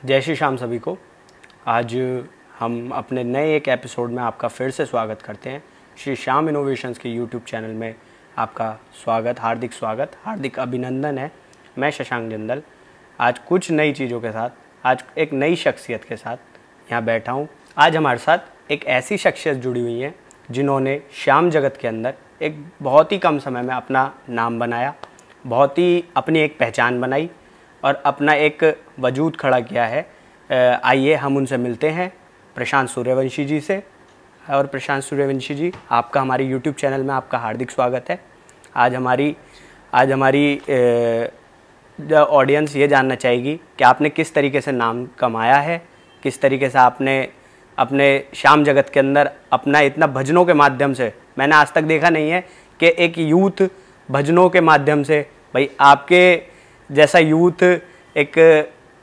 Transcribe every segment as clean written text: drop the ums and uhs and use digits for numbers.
जय श्री श्याम सभी को। आज हम अपने नए एक एपिसोड में आपका फिर से स्वागत करते हैं। श्री श्याम इनोवेशंस के यूट्यूब चैनल में आपका स्वागत, हार्दिक अभिनंदन है। मैं शशांक जिंदल आज कुछ नई चीज़ों के साथ, आज एक नई शख्सियत के साथ यहाँ बैठा हूँ। आज हमारे साथ एक ऐसी शख्सियत जुड़ी हुई है जिन्होंने श्याम जगत के अंदर एक बहुत ही कम समय में अपना नाम बनाया, बहुत ही अपनी एक पहचान बनाई और अपना एक वजूद खड़ा किया है। आइए हम उनसे मिलते हैं, प्रशांत सूर्यवंशी जी से। और प्रशांत सूर्यवंशी जी, आपका हमारे यूट्यूब चैनल में आपका हार्दिक स्वागत है। आज हमारी ऑडियंस ये जानना चाहेगी कि आपने किस तरीके से नाम कमाया है, किस तरीके से आपने अपने श्याम जगत के अंदर अपना इतना भजनों के माध्यम से, मैंने आज तक देखा नहीं है कि एक यूथ भजनों के माध्यम से, भाई आपके जैसा यूथ एक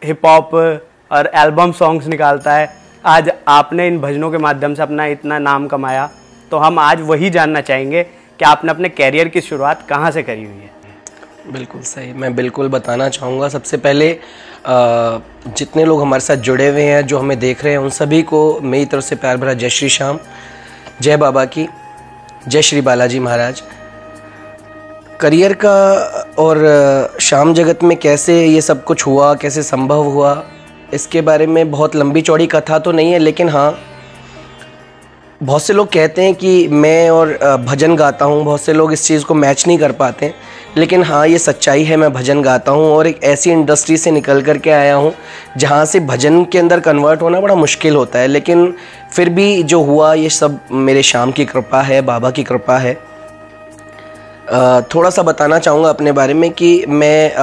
हिप हॉप और एल्बम सॉन्ग्स निकालता है, आज आपने इन भजनों के माध्यम से अपना इतना नाम कमाया। तो हम आज वही जानना चाहेंगे कि आपने अपने कैरियर की शुरुआत कहाँ से करी हुई है। बिल्कुल सही, मैं बिल्कुल बताना चाहूँगा। सबसे पहले जितने लोग हमारे साथ जुड़े हुए हैं, जो हमें देख रहे हैं, उन सभी को मेरी तरफ से प्यार भरा जय श्री श्याम, जय बाबा की, जय श्री बालाजी महाराज। करियर का और श्याम जगत में कैसे ये सब कुछ हुआ, कैसे संभव हुआ, इसके बारे में बहुत लंबी चौड़ी कथा तो नहीं है, लेकिन हाँ, बहुत से लोग कहते हैं कि मैं और भजन गाता हूँ। बहुत से लोग इस चीज़ को मैच नहीं कर पाते, लेकिन हाँ, ये सच्चाई है। मैं भजन गाता हूँ और एक ऐसी इंडस्ट्री से निकल कर के आया हूँ जहाँ से भजन के अंदर कन्वर्ट होना बड़ा मुश्किल होता है, लेकिन फिर भी जो हुआ ये सब मेरे श्याम की कृपा है, बाबा की कृपा है। थोड़ा सा बताना चाहूँगा अपने बारे में कि मैंने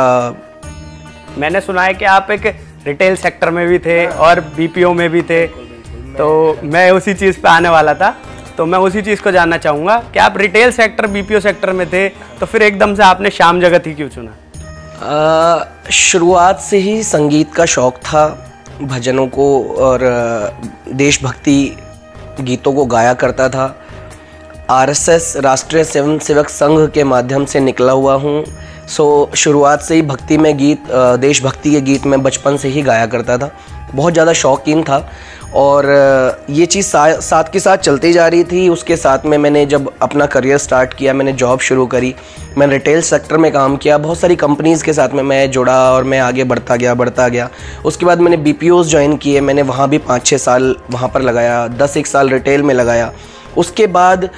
सुना है कि आप एक रिटेल सेक्टर में भी थे और बीपीओ में भी थे, तो मैं उसी चीज़ पे आने वाला था। तो मैं उसी चीज़ को जानना चाहूँगा कि आप रिटेल सेक्टर, बीपीओ सेक्टर में थे, तो फिर एकदम से आपने श्याम जगत ही क्यों चुना? शुरुआत से ही संगीत का शौक़ था, भजनों को और देशभक्ति गीतों को गाया करता था। आरएसएस राष्ट्रीय स्वयं सेवक संघ के माध्यम से निकला हुआ हूँ। शुरुआत से ही भक्ति में गीत, देशभक्ति के गीत मैं बचपन से ही गाया करता था, बहुत ज़्यादा शौकीन था और ये चीज़ साथ के साथ चलती जा रही थी। उसके साथ में मैंने जब अपना करियर स्टार्ट किया, मैंने जॉब शुरू करी, मैंने रिटेल सेक्टर में काम किया, बहुत सारी कंपनीज़ के साथ में मैं जुड़ा और मैं आगे बढ़ता गया। उसके बाद मैंने बीपीओज़ ज्वाइन किए, मैंने वहाँ भी 5-6 साल वहाँ पर लगाया, 10-1 साल रिटेल में लगाया। उसके बाद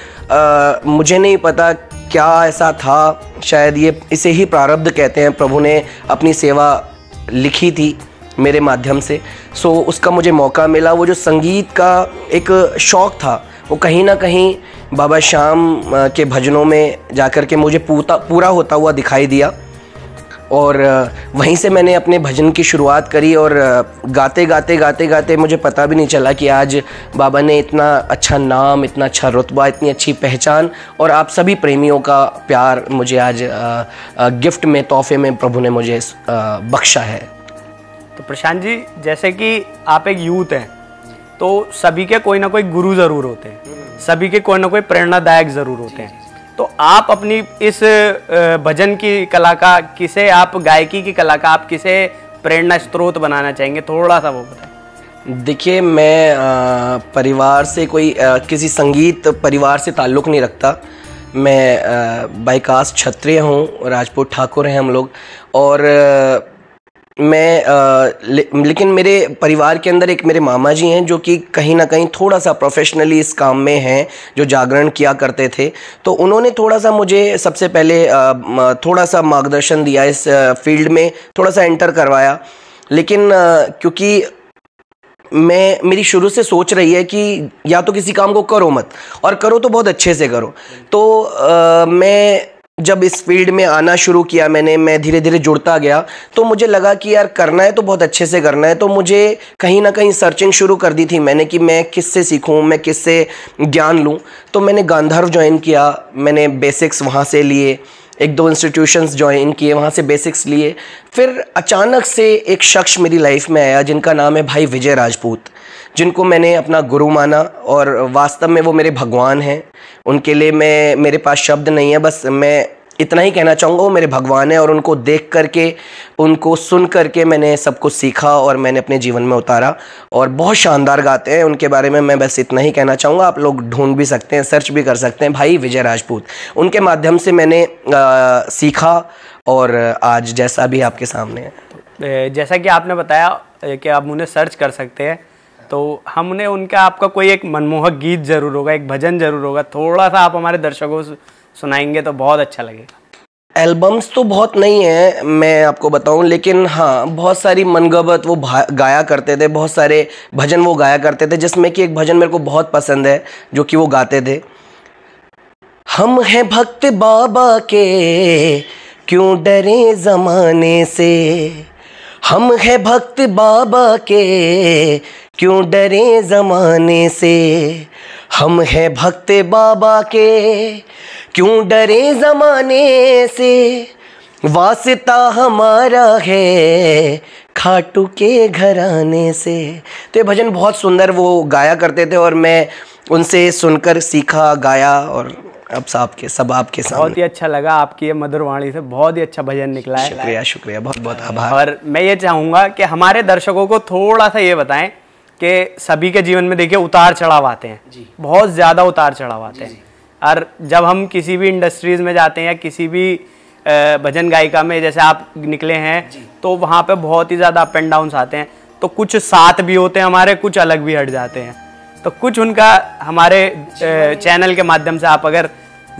मुझे नहीं पता क्या ऐसा था, शायद ये इसे ही प्रारब्ध कहते हैं, प्रभु ने अपनी सेवा लिखी थी मेरे माध्यम से। उसका मुझे मौका मिला। वो जो संगीत का एक शौक़ था, वो कहीं ना कहीं बाबा श्याम के भजनों में जाकर के मुझे पूरा होता हुआ दिखाई दिया और वहीं से मैंने अपने भजन की शुरुआत करी और गाते मुझे पता भी नहीं चला कि आज बाबा ने इतना अच्छा नाम, इतना अच्छा रुतबा, इतनी अच्छी पहचान और आप सभी प्रेमियों का प्यार मुझे आज गिफ्ट में, तोहफे में प्रभु ने मुझे बख्शा है। तो प्रशांत जी, जैसे कि आप एक यूथ हैं, तो सभी के कोई ना कोई गुरु ज़रूर होते हैं, सभी के कोई ना कोई प्रेरणादायक ज़रूर होते हैं। तो आप अपनी इस भजन की कला का, किसे आप गायकी की कला का आप किसे प्रेरणा स्रोत बनाना चाहेंगे, थोड़ा सा वो बताएं। देखिए, मैं परिवार से किसी संगीत परिवार से ताल्लुक़ नहीं रखता। मैं बाय कास्ट क्षत्रिय हूँ, राजपूत ठाकुर हैं हम लोग और लेकिन मेरे परिवार के अंदर एक मेरे मामा जी हैं जो कि कहीं ना कहीं थोड़ा सा प्रोफेशनली इस काम में हैं, जो जागरण किया करते थे। तो उन्होंने थोड़ा सा मुझे सबसे पहले थोड़ा सा मार्गदर्शन दिया, इस फील्ड में थोड़ा सा एंटर करवाया। लेकिन क्योंकि मेरी शुरू से सोच रही है कि या तो किसी काम को करो मत, और करो तो बहुत अच्छे से करो। तो मैं जब इस फील्ड में आना शुरू किया, मैं धीरे धीरे जुड़ता गया, तो मुझे लगा कि यार करना है तो बहुत अच्छे से करना है। तो मुझे कहीं ना कहीं सर्चिंग शुरू कर दी थी मैंने कि मैं किससे सीखूं, मैं किससे ज्ञान लूं। तो मैंने गांधर्व ज्वाइन किया, मैंने बेसिक्स वहाँ से लिए, 1-2 इंस्टीट्यूशंस ज्वाइन किए, वहाँ से बेसिक्स लिए। फिर अचानक से एक शख्स मेरी लाइफ में आया जिनका नाम है भाई विजय राजपूत, जिनको मैंने अपना गुरु माना और वास्तव में वो मेरे भगवान हैं। उनके लिए मेरे पास शब्द नहीं है, बस मैं इतना ही कहना चाहूँगा। वो मेरे भगवान है और उनको देख करके, उनको सुन करके मैंने सब कुछ सीखा और मैंने अपने जीवन में उतारा। और बहुत शानदार गाते हैं, उनके बारे में मैं बस इतना ही कहना चाहूँगा। आप लोग ढूंढ भी सकते हैं, सर्च भी कर सकते हैं, भाई विजय राजपूत। उनके माध्यम से मैंने सीखा और आज जैसा भी आपके सामने है। जैसा कि आपने बताया कि आप उन्हें सर्च कर सकते हैं, तो हमने उनका, आपका कोई एक मनमोहक गीत जरूर होगा, एक भजन जरूर होगा, थोड़ा सा आप हमारे दर्शकों को सुनाएंगे तो बहुत अच्छा लगेगा। एल्बम्स तो बहुत नहीं है मैं आपको बताऊं, लेकिन हाँ बहुत सारी मनगढ़ंत वो गाया करते थे, बहुत सारे भजन वो गाया करते थे, जिसमें कि एक भजन मेरे को बहुत पसंद है जो कि वो गाते थे। हम हैं भक्त बाबा के, क्यों डरे ज़माने से, हम हैं भक्त बाबा के, क्यों डरे ज़माने से, हम हैं भक्त बाबा के, क्यों डरे ज़माने से, वास्ता हमारा है खाटू के घराने से। तो ये भजन बहुत सुंदर वो गाया करते थे और मैं उनसे सुनकर सीखा, गाया और अब सब आपके सामने। बहुत ही अच्छा लगा, आपकी ये मधुर वाणी से बहुत ही अच्छा भजन निकला है। शुक्रिया शुक्रिया, बहुत बहुत आभार। और मैं ये चाहूँगा कि हमारे दर्शकों को थोड़ा सा ये बताएं कि सभी के जीवन में देखिए उतार चढ़ाव आते हैं, बहुत ज़्यादा उतार चढ़ाव आते हैं। और जब हम किसी भी इंडस्ट्रीज़ में जाते हैं या किसी भी भजन गायिका में, जैसे आप निकले हैं, तो वहाँ पे बहुत ही ज़्यादा अप एंड डाउन्स आते हैं। तो कुछ साथ भी होते हैं हमारे, कुछ अलग भी हट जाते हैं। तो कुछ उनका हमारे चैनल के माध्यम से आप अगर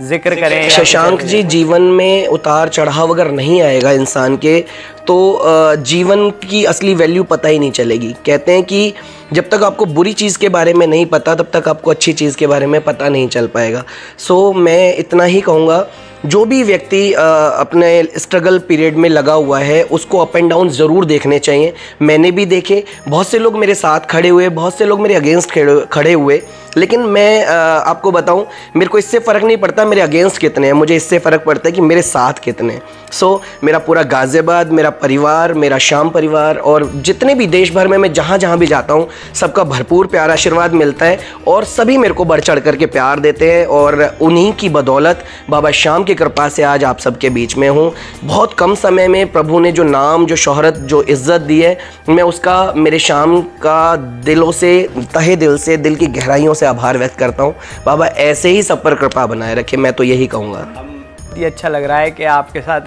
जिक्र करें। शशांक जी, जीवन में उतार चढ़ाव अगर नहीं आएगा इंसान के, तो जीवन की असली वैल्यू पता ही नहीं चलेगी। कहते हैं कि जब तक आपको बुरी चीज़ के बारे में नहीं पता, तब तक आपको अच्छी चीज़ के बारे में पता नहीं चल पाएगा। सो मैं इतना ही कहूँगा, जो भी व्यक्ति अपने स्ट्रगल पीरियड में लगा हुआ है, उसको अप एंड डाउन ज़रूर देखने चाहिए। मैंने भी देखे, बहुत से लोग मेरे साथ खड़े हुए, बहुत से लोग मेरे अगेंस्ट खड़े हुए, लेकिन मैं आपको बताऊं, मेरे को इससे फ़र्क नहीं पड़ता मेरे अगेंस्ट कितने हैं, मुझे इससे फ़र्क पड़ता है कि मेरे साथ कितने हैं। सो मेरा पूरा गाज़ियाबाद, मेरा परिवार, मेरा शाम परिवार और जितने भी देश भर में मैं जहाँ जहाँ भी जाता हूँ, सबका भरपूर प्यार आशीर्वाद मिलता है और सभी मेरे को बढ़ चढ़ करके प्यार देते हैं। और उन्हीं की बदौलत, बाबा श्याम की कृपा से आज आप सबके बीच में हूँ। बहुत कम समय में प्रभु ने जो नाम, जो शोहरत, जो इज़्ज़त दी है, मैं उसका मेरे शाम का दिलों से, तहे दिल से, दिल की गहराइयों से आभार व्यक्त करता हूँ। बाबा ऐसे ही सब पर कृपा बनाए रखे, मैं तो यही कहूँगा। ये अच्छा लग रहा है कि आपके साथ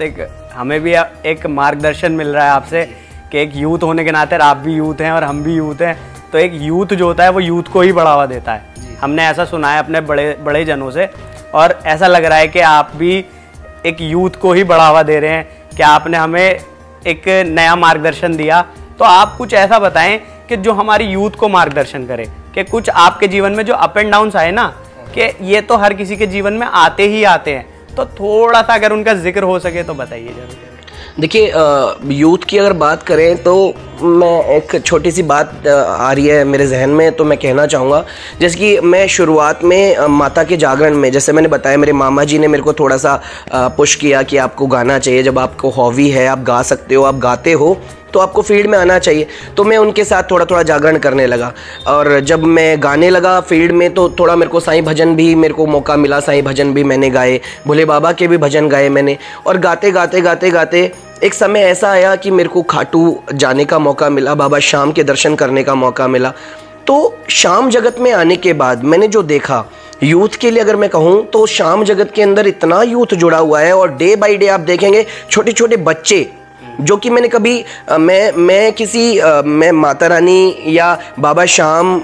हमें भी एक मार्गदर्शन मिल रहा है आपसे, कि एक यूथ होने के नाते, आप भी यूथ हैं और हम भी यूथ हैं, तो एक यूथ जो होता है वो यूथ को ही बढ़ावा देता है। हमने ऐसा सुना है अपने बड़े जनों से, और ऐसा लग रहा है कि आप भी एक यूथ को ही बढ़ावा दे रहे हैं, कि आपने हमें एक नया मार्गदर्शन दिया। तो आप कुछ ऐसा बताएं कि जो हमारी यूथ को मार्गदर्शन करे, कि कुछ आपके जीवन में जो अप एंड डाउन्स आए ना, कि ये तो हर किसी के जीवन में आते ही आते हैं, तो थोड़ा सा अगर उनका जिक्र हो सके तो बताइए जरूर। देखिए, यूथ की अगर बात करें तो मैं एक छोटी सी बात आ रही है मेरे जहन में, तो मैं कहना चाहूँगा। जैसे कि मैं शुरुआत में माता के जागरण में, जैसे मैंने बताया, मेरे मामा जी ने मेरे को थोड़ा सा पुश किया कि आपको गाना चाहिए, जब आपको हॉबी है, आप गा सकते हो, आप गाते हो, तो आपको फील्ड में आना चाहिए। तो मैं उनके साथ थोड़ा थोड़ा जागरण करने लगा, और जब मैं गाने लगा फील्ड में, तो थोड़ा मेरे को साईं भजन भी, मेरे को मौका मिला, साईं भजन भी मैंने गाए, भोले बाबा के भी भजन गाए मैंने। और गाते गाते गाते गाते एक समय ऐसा आया कि मेरे को खाटू जाने का मौका मिला, बाबा श्याम के दर्शन करने का मौका मिला। तो श्याम जगत में आने के बाद मैंने जो देखा, यूथ के लिए अगर मैं कहूँ तो श्याम जगत के अंदर इतना यूथ जुड़ा हुआ है, और डे बाय डे आप देखेंगे छोटे छोटे बच्चे, जो कि मैंने कभी मैं माता रानी या बाबा श्याम,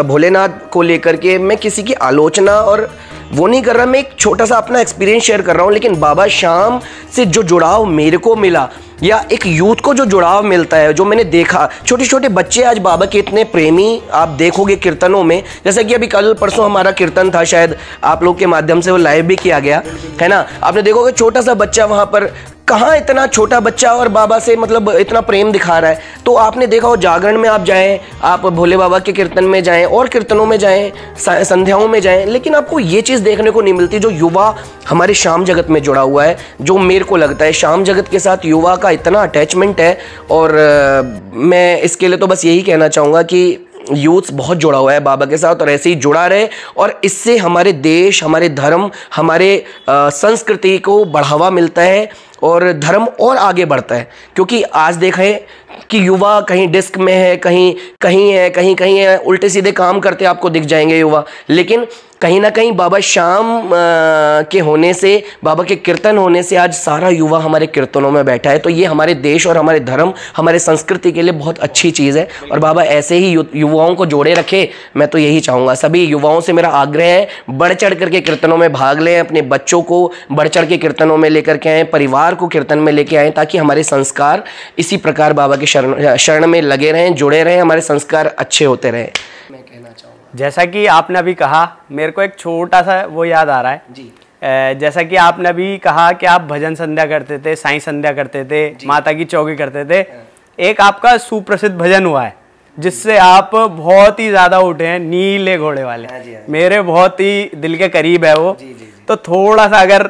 भोलेनाथ को लेकर के मैं किसी की आलोचना और वो नहीं कर रहा, मैं एक छोटा सा अपना एक्सपीरियंस शेयर कर रहा हूँ। लेकिन बाबा श्याम से जो जुड़ाव मेरे को मिला, या एक यूथ को जो जुड़ाव मिलता है, जो मैंने देखा, छोटे छोटे बच्चे आज बाबा के इतने प्रेमी आप देखोगे कीर्तनों में। जैसा कि अभी कल परसों हमारा कीर्तन था, शायद आप लोग के माध्यम से वो लाइव भी किया गया है ना, आपने देखोगे छोटा सा बच्चा वहाँ पर, कहाँ इतना छोटा बच्चा और बाबा से मतलब इतना प्रेम दिखा रहा है। तो आपने देखा हो, जागरण में आप जाएं, आप भोले बाबा के कीर्तन में जाएं और कीर्तनों में जाएं, संध्याओं में जाएं, लेकिन आपको ये चीज़ देखने को नहीं मिलती जो युवा हमारे श्याम जगत में जुड़ा हुआ है। जो मेरे को लगता है श्याम जगत के साथ युवा का इतना अटैचमेंट है, और मैं इसके लिए तो बस यही कहना चाहूँगा कि यूथ्स बहुत जुड़ा हुआ है बाबा के साथ, और ऐसे ही जुड़ा रहे, और इससे हमारे देश, हमारे धर्म, हमारे संस्कृति को बढ़ावा मिलता है और धर्म और आगे बढ़ता है। क्योंकि आज देखें कि युवा कहीं डिस्क में है, कहीं कहीं है, कहीं कहीं है, उल्टे सीधे काम करते आपको दिख जाएंगे युवा, लेकिन कहीं ना कहीं बाबा श्याम के होने से, बाबा के कीर्तन होने से आज सारा युवा हमारे कीर्तनों में बैठा है। तो ये हमारे देश और हमारे धर्म, हमारे संस्कृति के लिए बहुत अच्छी चीज़ है, और बाबा ऐसे ही युवाओं को जोड़े रखे। मैं तो यही चाहूँगा, सभी युवाओं से मेरा आग्रह है, बढ़ चढ़ करके कीर्तनों में भाग लें, अपने बच्चों को बढ़ चढ़ के कीर्तनों में लेकर के आएँ, परिवार को कीर्तन में लेके आएँ, ताकि हमारे संस्कार इसी प्रकार बाबा के शरण में लगे रहें, जुड़े रहें, हमारे संस्कार अच्छे होते रहें। मैं कहना चाहूँगा, जैसा कि आपने अभी कहा, मेरे को एक छोटा सा वो याद आ रहा है जी। जैसा कि आपने अभी कहा कि आप भजन संध्या करते थे, साईं संध्या करते थे, माता की चौकी करते थे। एक आपका सुप्रसिद्ध भजन हुआ है जिससे आप बहुत ही ज्यादा उठे हैं, नीले घोड़े वाले। मेरे बहुत ही दिल के करीब है वो। तो थोड़ा सा अगर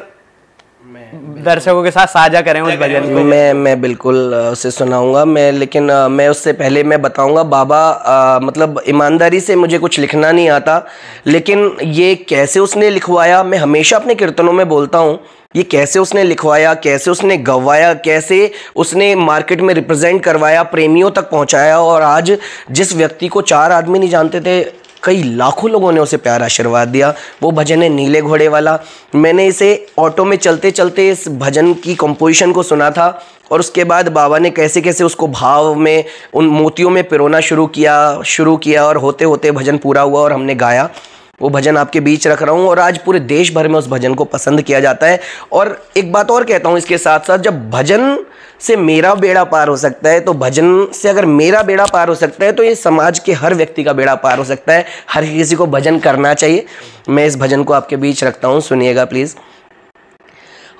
दर्शकों के साथ साझा करें उस भजन को। मैं बिल्कुल उसे सुनाऊंगा। लेकिन मैं उससे पहले मैं बताऊंगा, बाबा मतलब ईमानदारी से मुझे कुछ लिखना नहीं आता, लेकिन ये कैसे उसने लिखवाया, मैं हमेशा अपने कीर्तनों में बोलता हूँ, ये कैसे उसने लिखवाया, कैसे उसने गवाया, कैसे उसने मार्केट में रिप्रेजेंट करवाया, प्रेमियों तक पहुँचाया, और आज जिस व्यक्ति को 4 आदमी नहीं जानते थे, कई लाखों लोगों ने उसे प्यार आशीर्वाद दिया। वो भजन है नीले घोड़े वाला। मैंने इसे ऑटो में चलते चलते इस भजन की कंपोजिशन को सुना था, और उसके बाद बाबा ने कैसे कैसे उसको भाव में, उन मोतियों में पिरोना शुरू किया, और होते होते भजन पूरा हुआ और हमने गाया। वो भजन आपके बीच रख रहा हूँ, और आज पूरे देश भर में उस भजन को पसंद किया जाता है। और एक बात और कहता हूँ इसके साथ साथ, जब भजन से मेरा बेड़ा पार हो सकता है, तो भजन से अगर मेरा बेड़ा पार हो सकता है, तो ये समाज के हर व्यक्ति का बेड़ा पार हो सकता है। हर किसी को भजन करना चाहिए। मैं इस भजन को आपके बीच रखता हूँ, सुनिएगा प्लीज।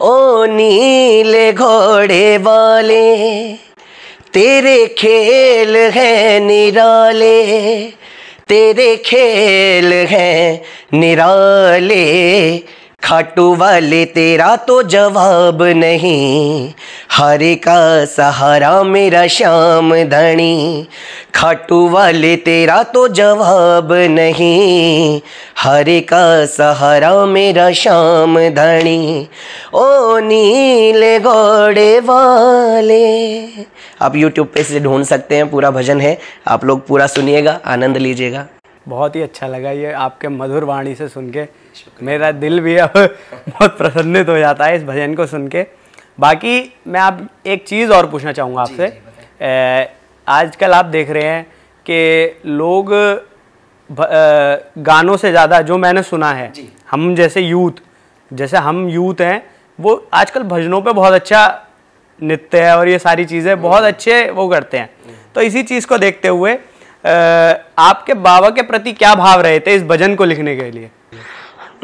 ओ नीले घोड़े वाले, तेरे खेल हैं निराले, तेरे खेल हैं निराले, खाटू वाले तेरा तो जवाब नहीं, हरे का सहारा मेरा श्याम धनी, खाटू वाले तेरा तो जवाब नहीं, हरे का सहारा मेरा श्याम धनी, ओ नीले घोड़े वाले। आप YouTube पे से ढूंढ सकते हैं, पूरा भजन है, आप लोग पूरा सुनिएगा, आनंद लीजिएगा। बहुत ही अच्छा लगा ये आपके मधुर वाणी से सुन के, मेरा दिल भी अब बहुत प्रसन्नित हो जाता है इस भजन को सुन के। बाकी मैं आप एक चीज़ और पूछना चाहूँगा आपसे। आजकल आप देख रहे हैं कि लोग गानों से ज़्यादा, जो मैंने सुना है, हम जैसे हम यूथ हैं, वो आजकल भजनों पे बहुत अच्छा नृत्य है और ये सारी चीज़ें बहुत अच्छे वो करते हैं। तो इसी चीज़ को देखते हुए आपके बाबा के प्रति क्या भाव रहे थे इस भजन को लिखने के लिए?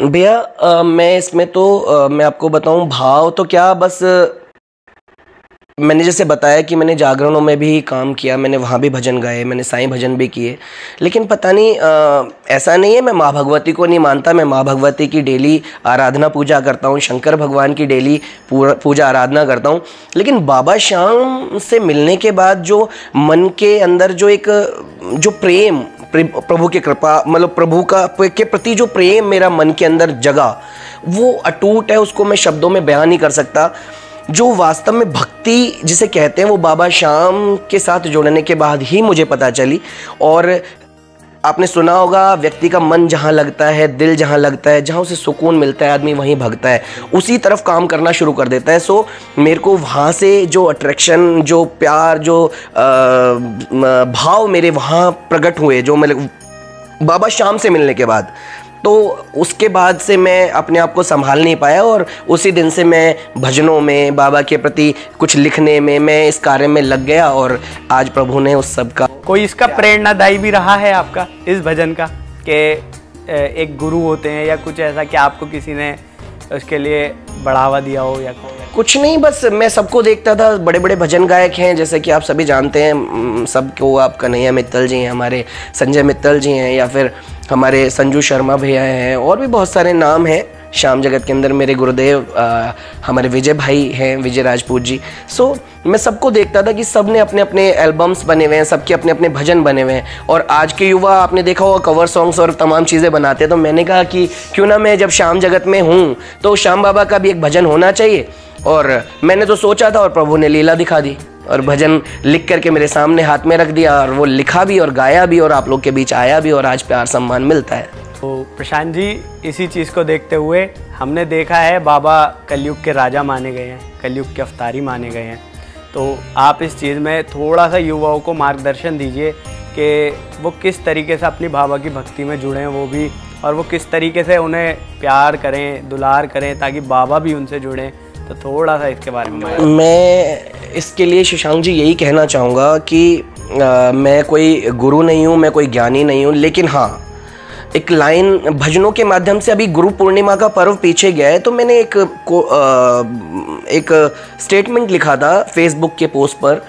भैया मैं इसमें तो मैं आपको बताऊं, भाव तो क्या, बस मैंने जैसे बताया कि मैंने जागरणों में भी काम किया, मैंने वहाँ भी भजन गाए, मैंने साईं भजन भी किए, लेकिन पता नहीं ऐसा नहीं है मैं माँ भगवती को नहीं मानता। मैं माँ भगवती की डेली आराधना पूजा करता हूँ, शंकर भगवान की डेली पूजा आराधना करता हूँ, लेकिन बाबा श्याम से मिलने के बाद जो मन के अंदर जो एक जो प्रेम, प्रभु की कृपा, मतलब प्रभु का के प्रति जो प्रेम मेरा मन के अंदर जगा, वो अटूट है, उसको मैं शब्दों में बयान नहीं कर सकता। जो वास्तव में भक्ति जिसे कहते हैं, वो बाबा श्याम के साथ जुड़ने के बाद ही मुझे पता चली। और आपने सुना होगा, व्यक्ति का मन जहाँ लगता है, दिल जहाँ लगता है, जहाँ उसे सुकून मिलता है, आदमी वहीं भगता है, उसी तरफ काम करना शुरू कर देता है। सो मेरे को वहाँ से जो अट्रैक्शन, जो प्यार, जो भाव मेरे वहाँ प्रकट हुए, जो मतलब बाबा श्याम से मिलने के बाद, तो उसके बाद से मैं अपने आप को संभाल नहीं पाया, और उसी दिन से मैं भजनों में, बाबा के प्रति कुछ लिखने में, मैं इस कार्य में लग गया। और आज प्रभु ने उस सब का, कोई इसका प्रेरणादायी भी रहा है आपका इस भजन का, कि एक गुरु होते हैं या कुछ ऐसा कि आपको किसी ने उसके लिए बढ़ावा दिया हो या कुछ नहीं, बस मैं सबको देखता था, बड़े बड़े भजन गायक हैं जैसे कि आप सभी जानते हैं सबको, आप कन्हैया मित्तल जी हैं, हमारे संजय मित्तल जी हैं, या फिर हमारे संजू शर्मा भैया हैं, और भी बहुत सारे नाम हैं, श्याम जगत के अंदर मेरे गुरुदेव हमारे विजय भाई हैं, विजय राजपूत जी। सो मैं सबको देखता था कि सब ने अपने अपने एल्बम्स बने हुए हैं, सबके अपने अपने भजन बने हुए हैं, और आज के युवा आपने देखा होगा कवर सॉन्ग्स और तमाम चीज़ें बनाते हैं। तो मैंने कहा कि क्यों ना मैं जब श्याम जगत में हूँ तो श्याम बाबा का भी एक भजन होना चाहिए। और मैंने तो सोचा था और प्रभु ने लीला दिखा दी और भजन लिख करके मेरे सामने हाथ में रख दिया, और वो लिखा भी और गाया भी और आप लोग के बीच आया भी, और आज प्यार सम्मान मिलता है। तो प्रशांत जी, इसी चीज़ को देखते हुए हमने देखा है बाबा कलयुग के राजा माने गए हैं, कलयुग के अवतारी माने गए हैं। तो आप इस चीज़ में थोड़ा सा युवाओं को मार्गदर्शन दीजिए कि वो किस तरीके से अपनी बाबा की भक्ति में जुड़ें वो भी, और वो किस तरीके से उन्हें प्यार करें, दुलार करें, ताकि बाबा भी उनसे जुड़ें। तो थोड़ा सा इसके बारे में मैं इसके लिए शशांक जी यही कहना चाहूँगा कि मैं कोई गुरु नहीं हूँ, मैं कोई ज्ञानी नहीं हूँ, लेकिन हाँ एक लाइन भजनों के माध्यम से, अभी गुरु पूर्णिमा का पर्व पीछे गया है तो मैंने एक स्टेटमेंट लिखा था फेसबुक के पोस्ट पर।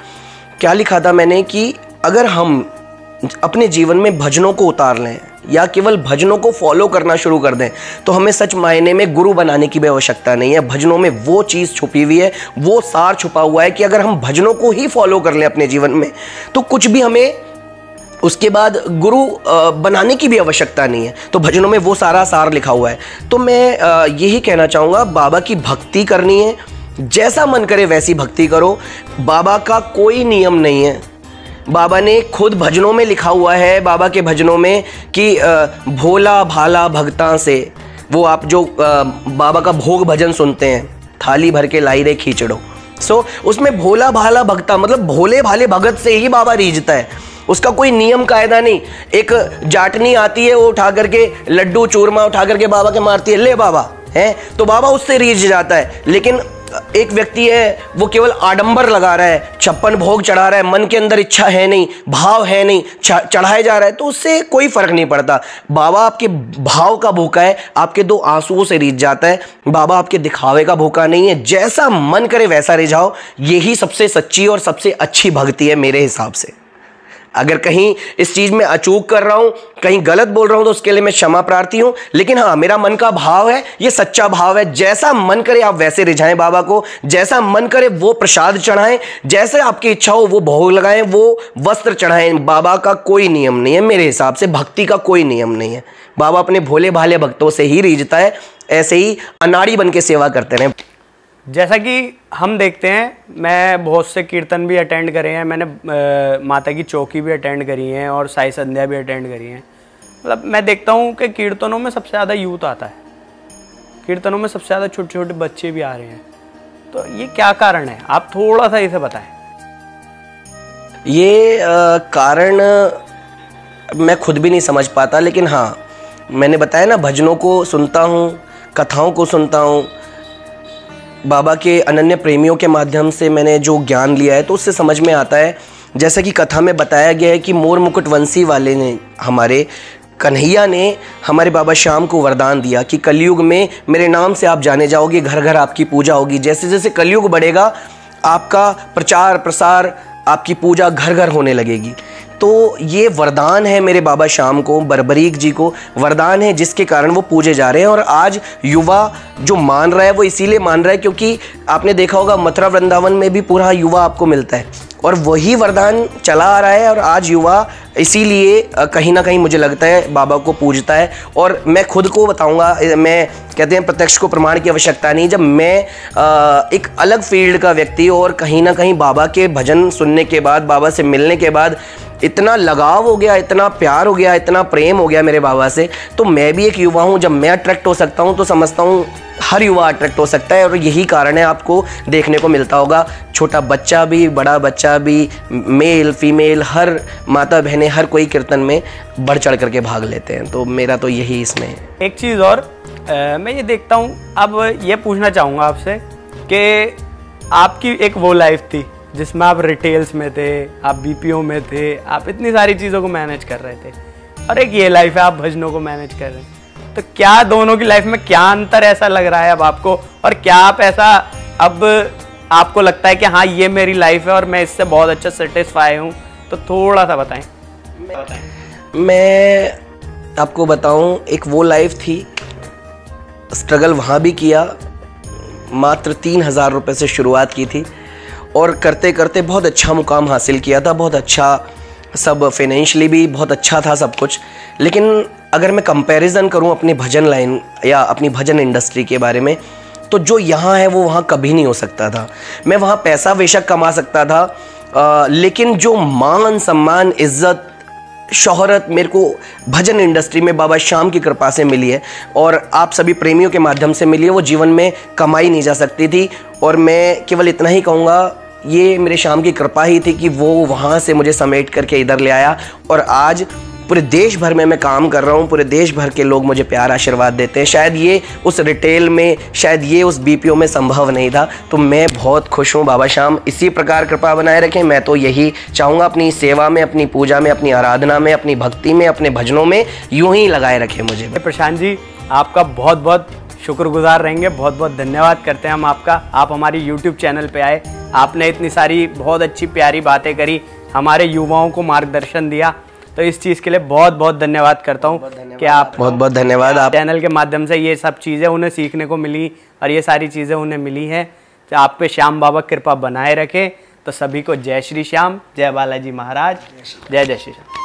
क्या लिखा था मैंने कि अगर हम अपने जीवन में भजनों को उतार लें या केवल भजनों को फॉलो करना शुरू कर दें तो हमें सच मायने में गुरु बनाने की भी आवश्यकता नहीं है। भजनों में वो चीज़ छुपी हुई है, वो सार छुपा हुआ है कि अगर हम भजनों को ही फॉलो कर लें अपने जीवन में तो कुछ भी हमें उसके बाद गुरु बनाने की भी आवश्यकता नहीं है। तो भजनों में वो सारा सार लिखा हुआ है। तो मैं यही कहना चाहूँगा, बाबा की भक्ति करनी है, जैसा मन करे वैसी भक्ति करो। बाबा का कोई नियम नहीं है। बाबा ने खुद भजनों में लिखा हुआ है, बाबा के भजनों में, कि भोला भाला भगता से, वो आप जो बाबा का भोग भजन सुनते हैं, थाली भर के लाई रे खींचड़ो। उसमें भोला भाला भगता मतलब भोले भाले भगत से ही बाबा रीझता है। उसका कोई नियम कायदा नहीं। एक जाटनी आती है, वो उठा करके लड्डू चूरमा उठा करके बाबा के मारती है, ले बाबा है, तो बाबा उससे रीझ जाता है। लेकिन एक व्यक्ति है, वो केवल आडंबर लगा रहा है, 56 भोग चढ़ा रहा है, मन के अंदर इच्छा है नहीं, भाव है नहीं, चढ़ाए जा रहा है, तो उससे कोई फर्क नहीं पड़ता। बाबा आपके भाव का भूखा है, आपके 2 आंसुओं से रीझ जाता है। बाबा आपके दिखावे का भूखा नहीं है। जैसा मन करे वैसा रिझाओ, यही सबसे सच्ची और सबसे अच्छी भक्ति है मेरे हिसाब से। अगर कहीं इस चीज़ में अचूक कर रहा हूँ, कहीं गलत बोल रहा हूँ, तो उसके लिए मैं क्षमा प्रार्थी हूँ। लेकिन हाँ, मेरा मन का भाव है, ये सच्चा भाव है। जैसा मन करे आप वैसे रिझाएं बाबा को, जैसा मन करे वो प्रसाद चढ़ाएं, जैसे आपकी इच्छा हो वो भोग लगाएं, वो वस्त्र चढ़ाएं। बाबा का कोई नियम नहीं है मेरे हिसाब से, भक्ति का कोई नियम नहीं है। बाबा अपने भोले भाले भक्तों से ही रीझता है। ऐसे ही अनाड़ी बन के सेवा करते रहें। जैसा कि हम देखते हैं, मैं बहुत से कीर्तन भी अटेंड करे हैं, मैंने माता की चौकी भी अटेंड करी हैं और साई संध्या भी अटेंड करी हैं। मतलब मैं देखता हूँ कि कीर्तनों में सबसे ज़्यादा यूथ आता है, कीर्तनों में सबसे ज़्यादा छोटे छोटे बच्चे भी आ रहे हैं। तो ये क्या कारण है, आप थोड़ा सा इसे बताएं। ये कारण मैं खुद भी नहीं समझ पाता, लेकिन हाँ, मैंने बताया ना, भजनों को सुनता हूँ, कथाओं को सुनता हूँ, बाबा के अनन्य प्रेमियों के माध्यम से मैंने जो ज्ञान लिया है तो उससे समझ में आता है। जैसा कि कथा में बताया गया है कि मोर मुकुट वंशी वाले ने, हमारे कन्हैया ने हमारे बाबा श्याम को वरदान दिया कि कलयुग में मेरे नाम से आप जाने जाओगे, घर घर आपकी पूजा होगी। जैसे जैसे कलयुग बढ़ेगा, आपका प्रचार प्रसार, आपकी पूजा घर घर होने लगेगी। तो ये वरदान है मेरे बाबा श्याम को, बरबरीक जी को वरदान है, जिसके कारण वो पूजे जा रहे हैं। और आज युवा जो मान रहा है वो इसीलिए मान रहा है क्योंकि आपने देखा होगा मथुरा वृंदावन में भी पूरा युवा आपको मिलता है, और वही वरदान चला आ रहा है। और आज युवा इसीलिए कहीं ना कहीं मुझे लगता है बाबा को पूजता है। और मैं खुद को बताऊंगा, मैं कहते हैं प्रत्यक्ष को प्रमाण की आवश्यकता नहीं, जब मैं एक अलग फील्ड का व्यक्ति और कहीं ना कहीं बाबा के भजन सुनने के बाद, बाबा से मिलने के बाद इतना लगाव हो गया, इतना प्यार हो गया, इतना प्रेम हो गया मेरे बाबा से, तो मैं भी एक युवा हूँ। जब मैं अट्रैक्ट हो सकता हूँ तो समझता हूँ हर युवा अट्रैक्ट हो सकता है। और यही कारण है, आपको देखने को मिलता होगा, छोटा बच्चा भी, बड़ा बच्चा भी, मेल फीमेल, हर माता बहनें, हर कोई कीर्तन में बढ़ चढ़ करके भाग लेते हैं। तो मेरा तो यही इसमें है। एक चीज़ और मैं ये देखता हूँ, अब ये पूछना चाहूँगा आपसे कि आपकी एक वो लाइफ थी जिसमें आप रिटेल्स में थे, आप बीपीओ में थे, आप इतनी सारी चीज़ों को मैनेज कर रहे थे, और एक ये लाइफ है आप भजनों को मैनेज कर रहे हैं। तो क्या दोनों की लाइफ में क्या अंतर ऐसा लग रहा है अब आपको, और क्या आप ऐसा अब आपको लगता है कि हाँ ये मेरी लाइफ है और मैं इससे बहुत अच्छा सेटिस्फाई हूँ? तो थोड़ा सा बताएं। मैं आपको बताऊं, एक वो लाइफ थी स्ट्रगल वहाँ भी किया, मात्र 3,000 रुपये से शुरुआत की थी और करते करते बहुत अच्छा मुकाम हासिल किया था, बहुत अच्छा सब फाइनेंशियली भी बहुत अच्छा था सब कुछ। लेकिन अगर मैं कंपैरिजन करूं अपनी भजन लाइन या अपनी भजन इंडस्ट्री के बारे में, तो जो यहाँ है वो वहाँ कभी नहीं हो सकता था। मैं वहाँ पैसा बेशक कमा सकता था, लेकिन जो मान सम्मान इज़्ज़त शोहरत मेरे को भजन इंडस्ट्री में बाबा श्याम की कृपा से मिली है और आप सभी प्रेमियों के माध्यम से मिली है, वो जीवन में कमाई नहीं जा सकती थी। और मैं केवल इतना ही कहूँगा, ये मेरे श्याम की कृपा ही थी कि वो वहाँ से मुझे समेट करके इधर ले आया और आज पूरे देश भर में मैं काम कर रहा हूँ, पूरे देश भर के लोग मुझे प्यार आशीर्वाद देते हैं। शायद ये उस रिटेल में, शायद ये उस बीपीओ में संभव नहीं था। तो मैं बहुत खुश हूँ, बाबा श्याम इसी प्रकार कृपा बनाए रखें। मैं तो यही चाहूँगा, अपनी सेवा में, अपनी पूजा में, अपनी आराधना में, अपनी भक्ति में, अपने भजनों में यूं ही लगाए रखें मुझे। प्रशांत जी, आपका बहुत बहुत शुक्रगुजार रहेंगे, बहुत बहुत धन्यवाद करते हैं हम आपका। आप हमारी यूट्यूब चैनल पे आए, आपने इतनी सारी बहुत अच्छी प्यारी बातें करी, हमारे युवाओं को मार्गदर्शन दिया, तो इस चीज़ के लिए बहुत बहुत धन्यवाद करता हूँ कि आप बहुत बहुत धन्यवाद। आप चैनल के माध्यम से ये सब चीज़ें उन्हें सीखने को मिली और ये सारी चीज़ें उन्हें मिली हैं। तो आप पे श्याम बाबा कृपा बनाए रखे। तो सभी को जय श्री श्याम, जय बालाजी महाराज, जय जय श्री श्याम।